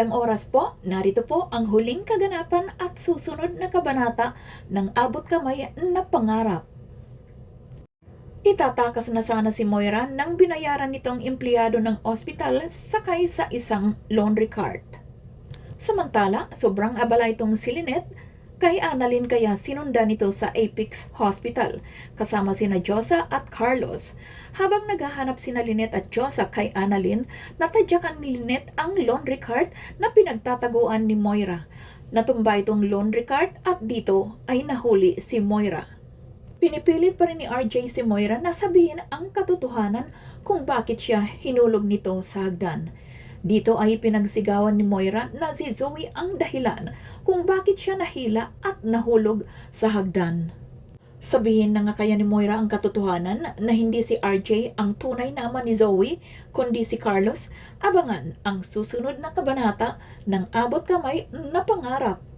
Ang oras po, narito po ang huling kaganapan at susunod na kabanata ng Abot Kamay na Pangarap. Itatakas na sana si Moira nang binayaran nitong empleyado ng ospital sakay sa isang laundry cart. Samantala, sobrang abala itong si Lynette kay Annalyn kaya sinundan nito sa Apex Hospital kasama sina Josa at Carlos. Habang naghahanap sina Lynette at Josa kay Annalyn, natadyakan ni Lynette ang laundry cart na pinagtataguan ni Moira. Natumba itong laundry cart at dito ay nahuli si Moira. Pinipilit pa rin ni RJ si Moira na sabihin ang katotohanan kung bakit siya hinulog nito sa hagdan. Dito ay pinagsigawan ni Moira na si Zoe ang dahilan kung bakit siya nahila at nahulog sa hagdan. Sabihin na nga kaya ni Moira ang katotohanan na hindi si RJ ang tunay na ama ni Zoe, kundi si Carlos. Abangan ang susunod na kabanata ng Abot Kamay na Pangarap.